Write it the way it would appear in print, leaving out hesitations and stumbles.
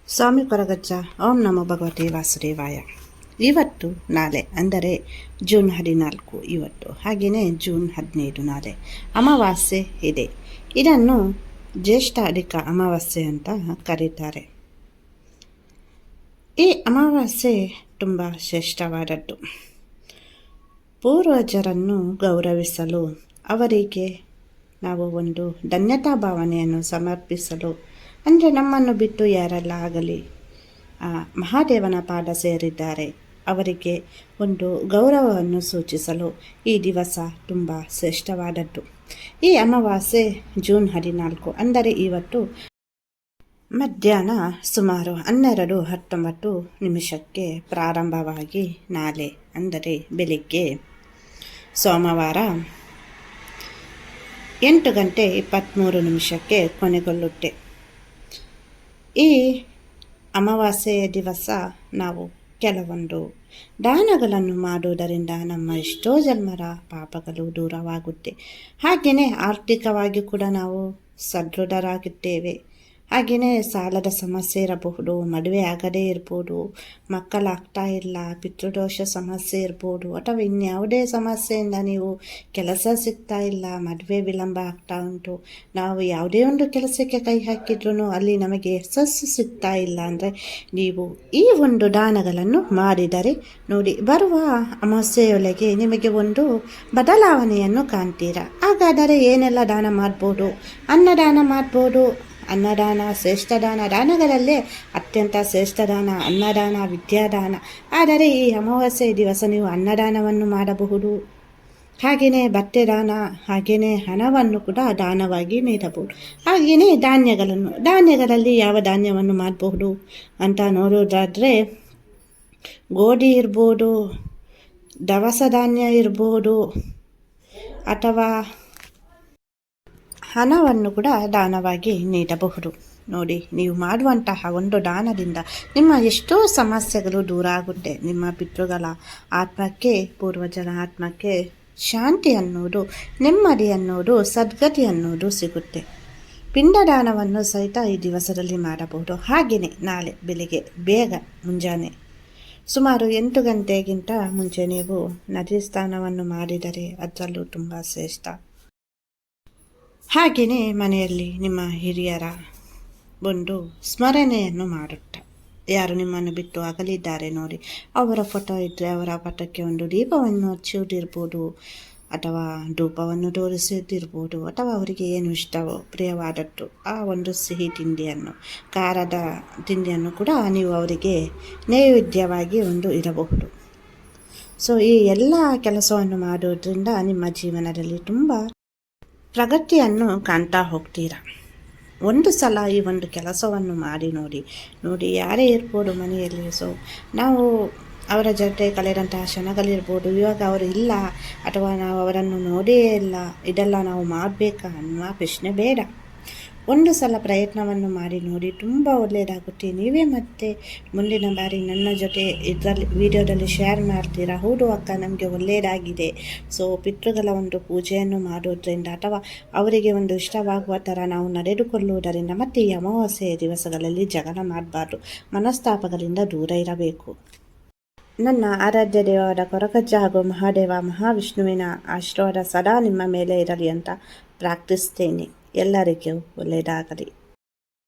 ಸ್ವಾಮಿ ಕೊರಗಜ್ಜ. ಓಂ ನಮೋ ಭಗವತೆ ವಾಸುದೇವಾಯ. ಇವತ್ತು ನಾಳೆ ಅಂದರೆ ಜೂನ್ 14 ಇವತ್ತು, ಹಾಗೆಯೇ ಜೂನ್ 15 ನಾಳೆ ಅಮಾವಾಸ್ಯೆ ಇದೆ. ಇದನ್ನು ಜ್ಯೇಷ್ಠ ಅಧಿಕ ಅಮಾವಾಸ್ಯೆ ಅಂತ ಕರೀತಾರೆ. ಈ ಅಮಾವಾಸ್ಯೆ ತುಂಬ ಶ್ರೇಷ್ಠವಾದದ್ದು. ಪೂರ್ವಜರನ್ನು ಗೌರವಿಸಲು, ಅವರಿಗೆ ನಾವು ಒಂದು ಧನ್ಯತಾ ಭಾವನೆಯನ್ನು ಸಮರ್ಪಿಸಲು, ಅಂದರೆ ನಮ್ಮನ್ನು ಬಿಟ್ಟು ಯಾರೆಲ್ಲ ಆಗಲಿ ಮಹಾದೇವನ ಪಾದ ಸೇರಿದ್ದಾರೆ ಅವರಿಗೆ ಒಂದು ಗೌರವವನ್ನು ಸೂಚಿಸಲು ಈ ದಿವಸ ತುಂಬ ಶ್ರೇಷ್ಠವಾದದ್ದು. ಈ ಅಮಾವಾಸ್ಯೆ ಜೂನ್ 14 ಅಂದರೆ ಇವತ್ತು ಮಧ್ಯಾಹ್ನ ಸುಮಾರು 12:19 ಪ್ರಾರಂಭವಾಗಿ ನಾಳೆ ಅಂದರೆ ಬೆಳಿಗ್ಗೆ ಸೋಮವಾರ 8:23 ಕೊನೆಗೊಳ್ಳುತ್ತೆ. ಈ ಅಮಾವಾಸ್ಯೆಯ ದಿವಸ ನಾವು ಕೆಲವೊಂದು ದಾನಗಳನ್ನು ಮಾಡುವುದರಿಂದ ನಮ್ಮ ಎಷ್ಟೋ ಜನ್ಮರ ಪಾಪಗಳು ದೂರವಾಗುತ್ತೆ. ಹಾಗೆಯೇ ಆರ್ಥಿಕವಾಗಿ ಕೂಡ ನಾವು ಸದೃಢರಾಗಿದ್ದೇವೆ. ಹಾಗೆಯೇ ಸಾಲದ ಸಮಸ್ಯೆ ಇರಬಹುದು, ಮದುವೆ ಆಗದೇ ಇರ್ಬೋದು, ಮಕ್ಕಳಾಗ್ತಾ ಇಲ್ಲ, ಪಿತೃದೋಷ ಸಮಸ್ಯೆ ಇರ್ಬೋದು, ಅಥವಾ ಇನ್ಯಾವುದೇ ಸಮಸ್ಯೆಯಿಂದ ನೀವು ಕೆಲಸ ಸಿಗ್ತಾ ಇಲ್ಲ, ಮದುವೆ ವಿಳಂಬ ಆಗ್ತಾ ಉಂಟು, ನಾವು ಯಾವುದೇ ಒಂದು ಕೆಲಸಕ್ಕೆ ಕೈ ಹಾಕಿದ್ರೂ ಅಲ್ಲಿ ನಮಗೆ ಯಶಸ್ಸು ಸಿಗ್ತಾ ಇಲ್ಲ ಅಂದರೆ ನೀವು ಈ ಒಂದು ದಾನಗಳನ್ನು ಮಾಡಿದರೆ ನೋಡಿ, ಬರುವ ಅಮಾವಾಸ್ಯೆಯೊಳಗೆ ನಿಮಗೆ ಒಂದು ಬದಲಾವಣೆಯನ್ನು ಕಾಣ್ತೀರಾ. ಹಾಗಾದರೆ ಏನೆಲ್ಲ ದಾನ ಮಾಡ್ಬೋದು? ಅನ್ನದಾನ ಮಾಡ್ಬೋದು. ಅನ್ನದಾನ ಶ್ರೇಷ್ಠ ದಾನ. ದಾನಗಳಲ್ಲೇ ಅತ್ಯಂತ ಶ್ರೇಷ್ಠ ದಾನ ಅನ್ನದಾನ, ವಿದ್ಯಾದಾನ. ಆದರೆ ಈ ಅಮಾವಾಸ್ಯೆ ದಿವಸ ನೀವು ಅನ್ನದಾನವನ್ನು ಮಾಡಬಹುದು. ಹಾಗೆಯೇ ಬಟ್ಟೆ ದಾನ, ಹಾಗೆಯೇ ಹಣವನ್ನು ಕೂಡ ದಾನವಾಗಿ ನೀಡಬಹುದು. ಹಾಗೆಯೇ ಧಾನ್ಯಗಳಲ್ಲಿ ಯಾವ ಧಾನ್ಯವನ್ನು ಮಾಡಬಹುದು ಅಂತ ನೋಡೋದಾದರೆ ಗೋಧಿ ಇರ್ಬೋದು, ದವಸ ಧಾನ್ಯ ಇರ್ಬೋದು, ಅಥವಾ ಹಣವನ್ನು ಕೂಡ ದಾನವಾಗಿ ನೀಡಬಹುದು. ನೋಡಿ, ನೀವು ಮಾಡುವಂತಹ ಒಂದು ದಾನದಿಂದ ನಿಮ್ಮ ಎಷ್ಟೋ ಸಮಸ್ಯೆಗಳು ದೂರ ಆಗುತ್ತೆ. ನಿಮ್ಮ ಪಿತೃಗಳ ಆತ್ಮಕ್ಕೆ, ಪೂರ್ವಜರ ಆತ್ಮಕ್ಕೆ ಶಾಂತಿ ಅನ್ನೋದು, ನೆಮ್ಮದಿ ಅನ್ನೋದು, ಸದ್ಗತಿ ಅನ್ನೋದು ಸಿಗುತ್ತೆ. ಪಿಂಡದಾನವನ್ನು ಸಹಿತ ಈ ದಿವಸದಲ್ಲಿ ಮಾಡಬಹುದು. ಹಾಗೆಯೇ ನಾಳೆ ಬೆಳಿಗ್ಗೆ ಬೇಗ ಮುಂಜಾನೆ ಸುಮಾರು 8 ಗಂಟೆಗಿಂತ ಮುಂಚೆ ನೀವು ನದಿ ಸ್ನಾನವನ್ನು ಮಾಡಿದರೆ ಅದರಲ್ಲೂ ತುಂಬ ಶ್ರೇಷ್ಠ. ಹಾಗೆಯೇ ಮನೆಯಲ್ಲಿ ನಿಮ್ಮ ಹಿರಿಯರ ಒಂದು ಸ್ಮರಣೆಯನ್ನು ಮಾಡುತ್ತಾ, ಯಾರು ನಿಮ್ಮನ್ನು ಬಿಟ್ಟು ಅಗಲಿದ್ದಾರೆ ನೋಡಿ, ಅವರ ಫೋಟೋ ಇದ್ದರೆ ಅವರ ಪಟಕ್ಕೆ ಒಂದು ದೀಪವನ್ನು ಹಚ್ಚುವುದಿರ್ಬೋದು, ಅಥವಾ ಧೂಪವನ್ನು ತೋರಿಸುವುದಿರ್ಬೋದು, ಅಥವಾ ಅವರಿಗೆ ಏನು ಇಷ್ಟವೋ ಪ್ರಿಯವಾದದ್ದು ಆ ಒಂದು ಸಿಹಿ ತಿಂಡಿಯನ್ನು, ಖಾರದ ತಿಂಡಿಯನ್ನು ಕೂಡ ನೀವು ಅವರಿಗೆ ನೈವೇದ್ಯವಾಗಿ ಒಂದು ಇರಬಹುದು. ಸೊ ಈ ಎಲ್ಲ ಕೆಲಸವನ್ನು ಮಾಡೋದ್ರಿಂದ ನಿಮ್ಮ ಜೀವನದಲ್ಲಿ ತುಂಬ ಪ್ರಗತಿಯನ್ನು ಕಾಣ್ತಾ ಹೋಗ್ತೀರಾ. ಒಂದು ಸಲ ಈ ಒಂದು ಕೆಲಸವನ್ನು ಮಾಡಿ ನೋಡಿ ಯಾರೇ ಇರ್ಬೋದು ಮನೆಯಲ್ಲಿ. ಸೊ ನಾವು ಅವರ ಜೊತೆ ಕಳೆದಂತಹ ಕ್ಷಣಗಳಿರ್ಬೋದು, ಇವಾಗ ಅವರು ಇಲ್ಲ ಅಥವಾ ನಾವು ಅವರನ್ನು ನೋಡೇ ಇಲ್ಲ, ಇದೆಲ್ಲ ನಾವು ಮಾಡಬೇಕಾ ಅನ್ನುವ ಪ್ರಶ್ನೆ ಬೇಡ. ಒಂದು ಸಲ ಪ್ರಯತ್ನವನ್ನು ಮಾಡಿ ನೋಡಿ, ತುಂಬ ಒಳ್ಳೆಯದಾಗುತ್ತೆ. ನೀವೇ ಮತ್ತೆ ಮುಂದಿನ ಬಾರಿ ನನ್ನ ಜೊತೆ ಇದರಲ್ಲಿ ವಿಡಿಯೋದಲ್ಲಿ ಶೇರ್ ಮಾಡ್ತೀರಾ, ಹೌದು ಅಕ್ಕ ನಮಗೆ ಒಳ್ಳೆಯದಾಗಿದೆ. ಸೊ ಪಿತೃಗಳ ಒಂದು ಪೂಜೆಯನ್ನು ಮಾಡೋದ್ರಿಂದ ಅಥವಾ ಅವರಿಗೆ ಒಂದು ಇಷ್ಟವಾಗುವ ಥರ ನಾವು ನಡೆದುಕೊಳ್ಳುವುದರಿಂದ ಮತ್ತು ಈ ಅಮಾವಾಸ್ಯೆಯ ದಿವಸಗಳಲ್ಲಿ ಜಗಳ ಮಾಡಬಾರ್ದು, ಮನಸ್ತಾಪಗಳಿಂದ ದೂರ ಇರಬೇಕು. ನನ್ನ ಆರಾಧ್ಯ ದೇವರ ಕೊರಗಜ್ಜ ಹಾಗೂ ಮಹಾದೇವ ಮಹಾವಿಷ್ಣುವಿನ ಆಶೀರ್ವಾದ ಸದಾ ನಿಮ್ಮ ಮೇಲೆ ಇರಲಿ ಅಂತ ಪ್ರಾರ್ಥಿಸ್ತೇನೆ. ಎಲ್ಲರಿಗೂ ಒಳ್ಳೆಯದಾಗಲಿ.